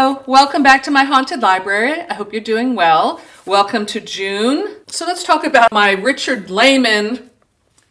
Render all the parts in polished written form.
Hello, welcome back to my haunted library. I hope you're doing well. Welcome to June. So let's talk about my Richard Laymon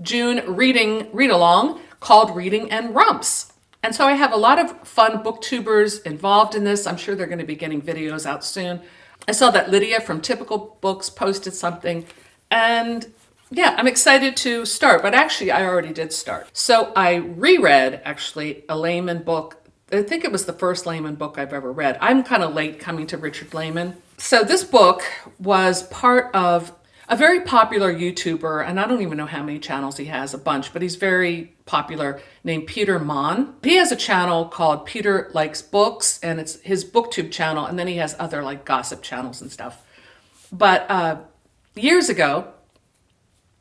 June read along called Reading and Rumps. And so I have a lot of fun booktubers involved in this. I'm sure they're going to be getting videos out soon. I saw that Lydia from Typical Books posted something, and yeah, I'm excited to start, but actually I already did start. So I reread actually a Laymon book. I think it was the first Laymon book I've ever read. I'm kind of late coming to Richard Laymon. So this book was part of a very popular YouTuber, and I don't even know how many channels he has, a bunch, but he's very popular, named Peter Mon. He has a channel called Peter Likes Books, and it's his booktube channel, and then he has other like gossip channels and stuff. But years ago,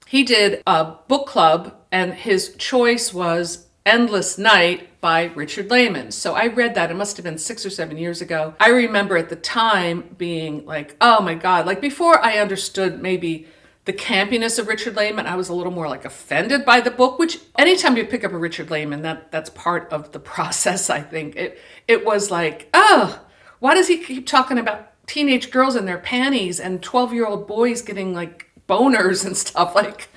he did a book club, and his choice was Endless Night by Richard Laymon. So I read that. It must have been 6 or 7 years ago. I remember at the time being like, oh my God, like before I understood maybe the campiness of Richard Laymon, I was a little more like offended by the book, which anytime you pick up a Richard Laymon, that's part of the process, I think. It was like, oh, why does he keep talking about teenage girls in their panties and 12-year-old boys getting like boners and stuff? Like,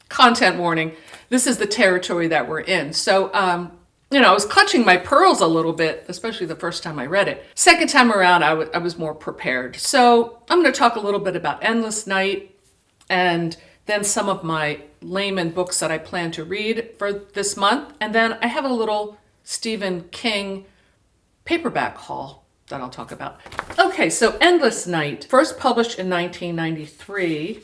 content warning. This is the territory that we're in. So, I was clutching my pearls a little bit, especially the first time I read it. Second time around, I was more prepared. So I'm going to talk a little bit about Endless Night and then some of my Laymon books that I plan to read for this month. And then I have a little Stephen King paperback haul that I'll talk about. Okay, so Endless Night, first published in 1993.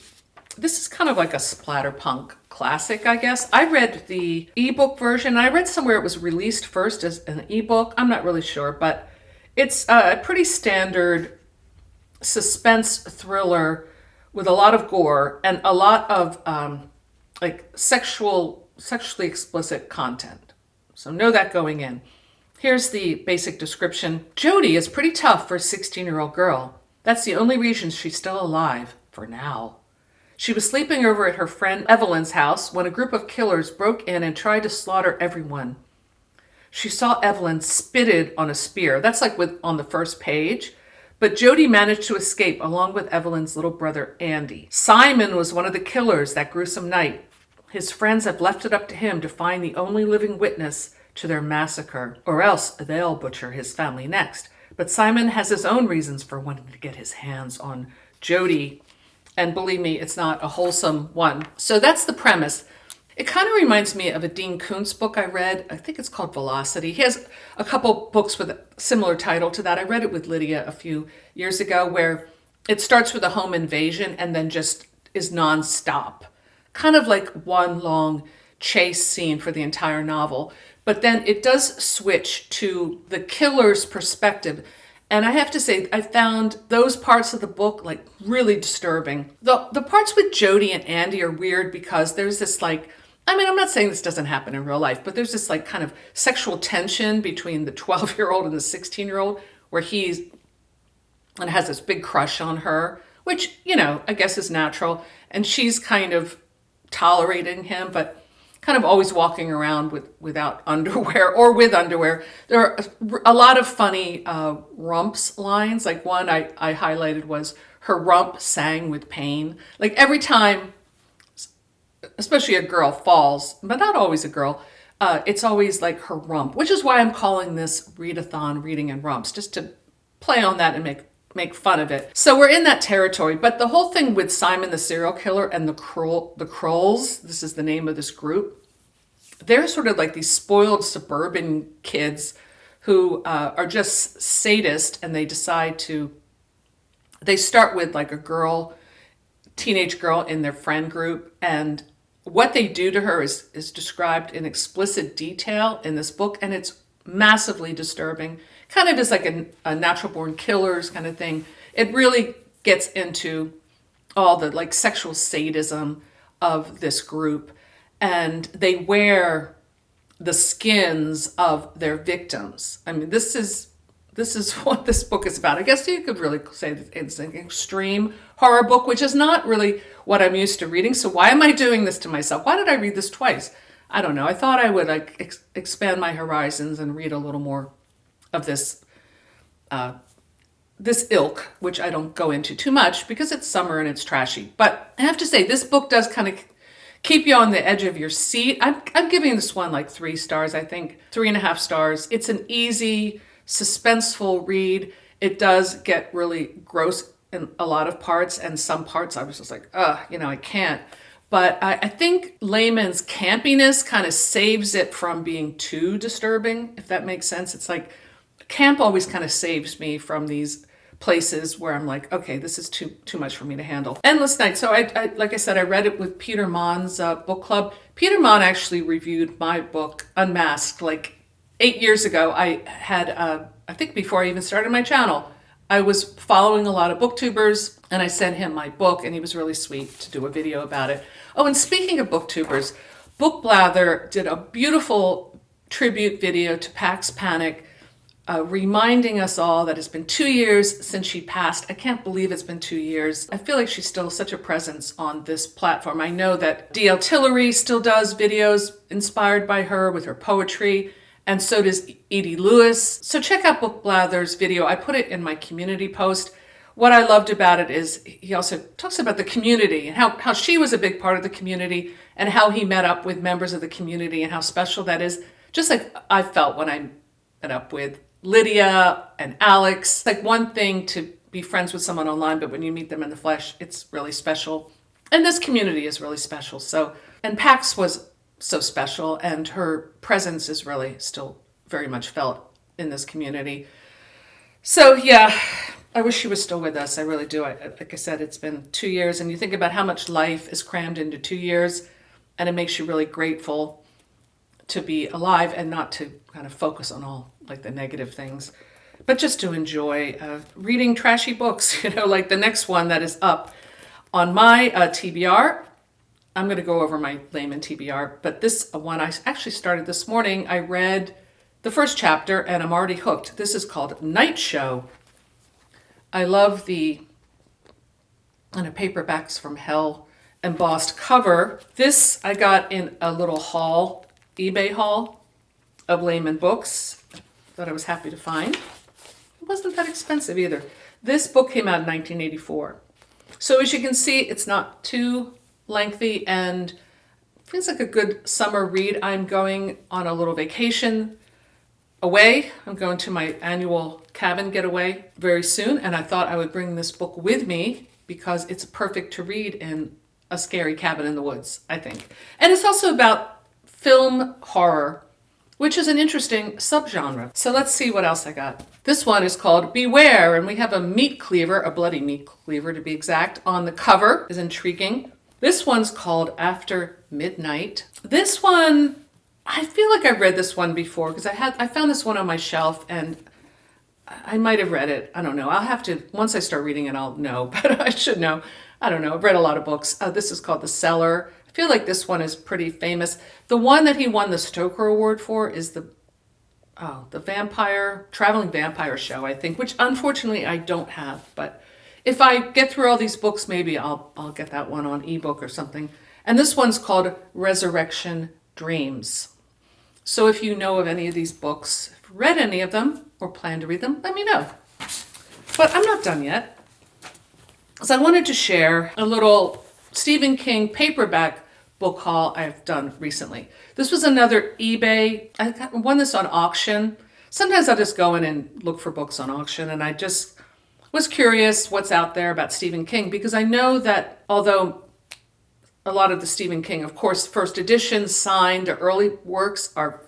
This is kind of like a splatterpunk classic, I guess. I read the ebook version. I read somewhere it was released first as an ebook. I'm not really sure, but it's a pretty standard suspense thriller with a lot of gore and a lot of like sexually explicit content. So know that going in. Here's the basic description. Jody is pretty tough for a 16-year-old girl. That's the only reason she's still alive for now. She was sleeping over at her friend Evelyn's house when a group of killers broke in and tried to slaughter everyone. She saw Evelyn spitted on a spear. That's like on the first page. But Jody managed to escape along with Evelyn's little brother Andy. Simon was one of the killers that gruesome night. His friends have left it up to him to find the only living witness to their massacre, or else they'll butcher his family next. But Simon has his own reasons for wanting to get his hands on Jody. And believe me, it's not a wholesome one. So that's the premise. It kind of reminds me of a Dean Koontz book I read. I think it's called Velocity. He has a couple books with a similar title to that. I read it with Lydia a few years ago, where it starts with a home invasion and then just is nonstop. Kind of like one long chase scene for the entire novel. But then it does switch to the killer's perspective. And I have to say, I found those parts of the book like really disturbing. The parts with Jody and Andy are weird because there's this like, I'm not saying this doesn't happen in real life, but there's this like kind of sexual tension between the 12-year-old and the 16-year-old where he's and has this big crush on her, which, I guess is natural. And she's kind of tolerating him, but kind of always walking around without underwear or with underwear. There are a lot of funny Rumps lines. Like one I highlighted was, her rump sang with pain. Like every time, especially a girl falls, but not always a girl, it's always like her rump, which is why I'm calling this readathon Reading and Rumps, just to play on that and make fun of it. So we're in that territory, but the whole thing with Simon the serial killer and the Krolls, this is the name of this group, they're sort of like these spoiled suburban kids who are just sadist, and they start with like a teenage girl in their friend group, and what they do to her is described in explicit detail in this book, and it's massively disturbing. Kind of is like a natural born killers kind of thing. It really gets into all the like sexual sadism of this group, and they wear the skins of their victims. This is what this book is about. I guess you could really say that it's an extreme horror book, which is not really what I'm used to reading. So why am I doing this to myself? Why did I read this twice? I don't know. I thought I would like expand my horizons and read a little more of this this ilk, which I don't go into too much because it's summer and it's trashy. But I have to say, this book does kind of keep you on the edge of your seat. I'm giving this one like 3 stars, I think, 3.5 stars. It's an easy, suspenseful read. It does get really gross in a lot of parts, and some parts I was just like, I can't. But I think Laymon's campiness kind of saves it from being too disturbing, if that makes sense. It's like camp always kind of saves me from these places where I'm like, okay, this is too much for me to handle. Endless Night. So I like I said, I read it with Peter Mon's book club. Peter Mon actually reviewed my book Unmasked like 8 years ago. I had, I think before I even started my channel, I was following a lot of booktubers and I sent him my book and he was really sweet to do a video about it. Oh, and speaking of booktubers, Book Blather did a beautiful tribute video to Pax Panic, reminding us all that it's been 2 years since she passed. I can't believe it's been 2 years. I feel like she's still such a presence on this platform. I know that D.L. Tillery still does videos inspired by her with her poetry, and so does Edie Lewis. So check out Book Blather's video. I put it in my community post. What I loved about it is he also talks about the community and how she was a big part of the community and how he met up with members of the community and how special that is. Just like I felt when I met up with Lydia and Alex. It's like one thing to be friends with someone online, but when you meet them in the flesh, it's really special. And this community is really special. And Pax was so special, and her presence is really still very much felt in this community. So yeah, I wish she was still with us. I really do. Like I said, it's been 2 years, and you think about how much life is crammed into 2 years, and it makes you really grateful to be alive and not to kind of focus on all like the negative things, but just to enjoy reading trashy books, like the next one that is up on my TBR. I'm going to go over my Laymon TBR, but this one I actually started this morning. I read the first chapter and I'm already hooked. This is called Night Show. I love the Paperbacks from Hell embossed cover. This I got in a little haul, eBay haul of Laymon books that I was happy to find. It wasn't that expensive either. This book came out in 1984. So as you can see, it's not too lengthy and feels like a good summer read. I'm going on a little vacation away. I'm going to my annual cabin getaway very soon, and I thought I would bring this book with me because it's perfect to read in a scary cabin in the woods, I think. And it's also about film horror, which is an interesting subgenre. So let's see what else I got. This one is called Beware, and we have a meat cleaver, a bloody meat cleaver to be exact, on the cover. Is intriguing. This one's called After Midnight. This one, I feel like I've read this one before because I found this one on my shelf and I might have read it. I don't know. I'll have to, once I start reading it, I'll know, but I should know. I don't know. I've read a lot of books. This is called The Cellar. I feel like this one is pretty famous. The one that he won the Stoker Award for is the traveling vampire show, I think, which unfortunately I don't have. But if I get through all these books, maybe I'll get that one on ebook or something. And this one's called Resurrection Dreams. So if you know of any of these books, read any of them or plan to read them, let me know. But I'm not done yet. So I wanted to share a little Stephen King paperback book haul I've done recently. This was another eBay. I won this on auction. Sometimes I'll just go in and look for books on auction, and I just was curious what's out there about Stephen King because I know that although a lot of the Stephen King, of course, first editions, signed, early works are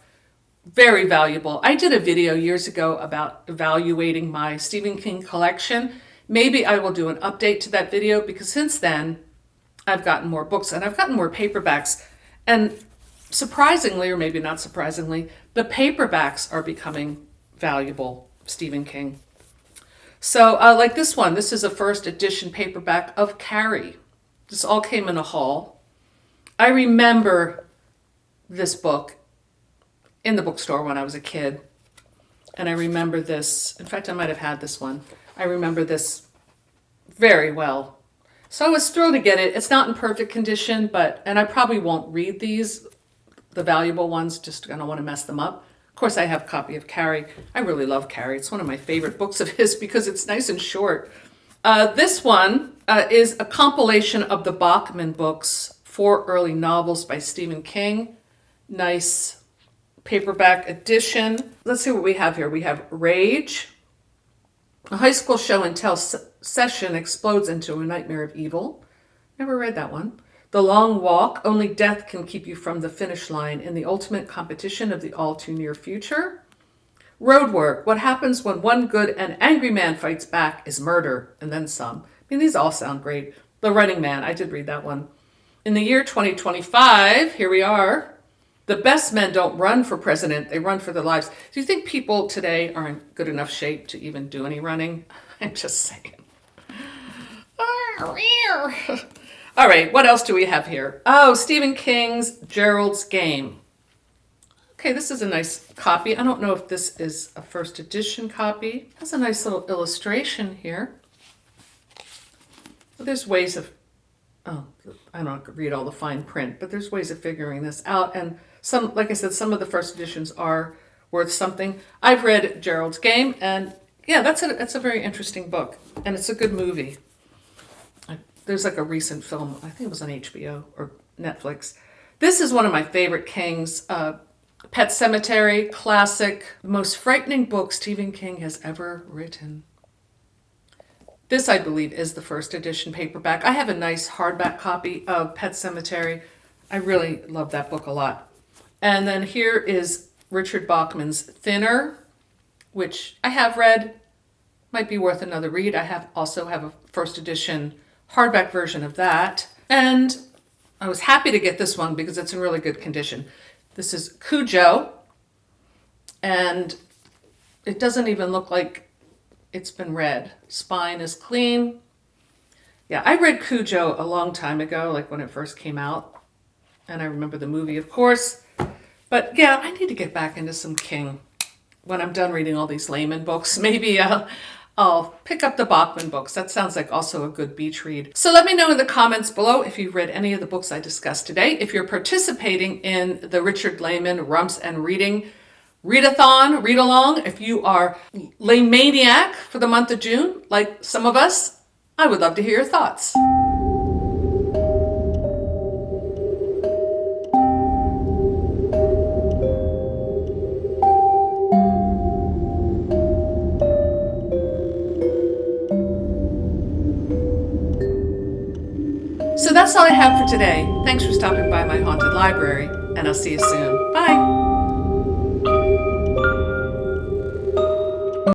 very valuable. I did a video years ago about evaluating my Stephen King collection. Maybe I will do an update to that video because since then I've gotten more books and I've gotten more paperbacks. And surprisingly, or maybe not surprisingly, the paperbacks are becoming valuable, Stephen King. So like this one, this is a first edition paperback of Carrie. This all came in a haul. I remember this book in the bookstore when I was a kid. And I remember this, in fact, I might have had this one. I remember this very well. So I was thrilled to get it. It's not in perfect condition, and I probably won't read these, the valuable ones, just I don't want to mess them up. course, I have a copy of Carrie. I really love Carrie. It's one of my favorite books of his because it's nice and short. This one is a compilation of the Bachman books, 4 early novels by Stephen King. Nice paperback edition. Let's see what we have here. We have Rage. A high school show and tell session explodes into a nightmare of evil. Never read that one. The Long Walk. Only death can keep you from the finish line in the ultimate competition of the all too near future. Roadwork. What happens when one good and angry man fights back is murder, and then some. I mean, these all sound great. The Running Man. I did read that one. In the year 2025, here we are. The best men don't run for president, they run for their lives. Do you think people today are in good enough shape to even do any running? I'm just saying. All right, what else do we have here? Oh, Stephen King's Gerald's Game. Okay, this is a nice copy. I don't know if this is a first edition copy. It has a nice little illustration here. There's ways of, I don't read all the fine print, but there's ways of figuring this out. And some, like I said, some of the first editions are worth something. I've read Gerald's Game, and yeah, that's a very interesting book, and it's a good movie. There's like a recent film, I think it was on HBO or Netflix. This is one of my favorite Kings, Pet Sematary, classic, the most frightening book Stephen King has ever written. This, I believe, is the first edition paperback. I have a nice hardback copy of Pet Sematary. I really love that book a lot. And then here is Richard Bachman's Thinner, which I have read, might be worth another read. I also have a first edition hardback version of that. And I was happy to get this one because it's in really good condition. This is Cujo, and it doesn't even look like it's been read. Spine is clean. Yeah, I read Cujo a long time ago, like when it first came out. And I remember the movie, of course. But yeah, I need to get back into some King when I'm done reading all these Laymon books. Maybe I'll pick up the Bachman books. That sounds like also a good beach read. So let me know in the comments below if you've read any of the books I discussed today. If you're participating in the Richard Laymon Rumps and Reading Readathon, read along. If you are Laymaniac for the month of June, like some of us, I would love to hear your thoughts. So that's all I have for today. Thanks for stopping by my haunted library, and I'll see you soon. Bye.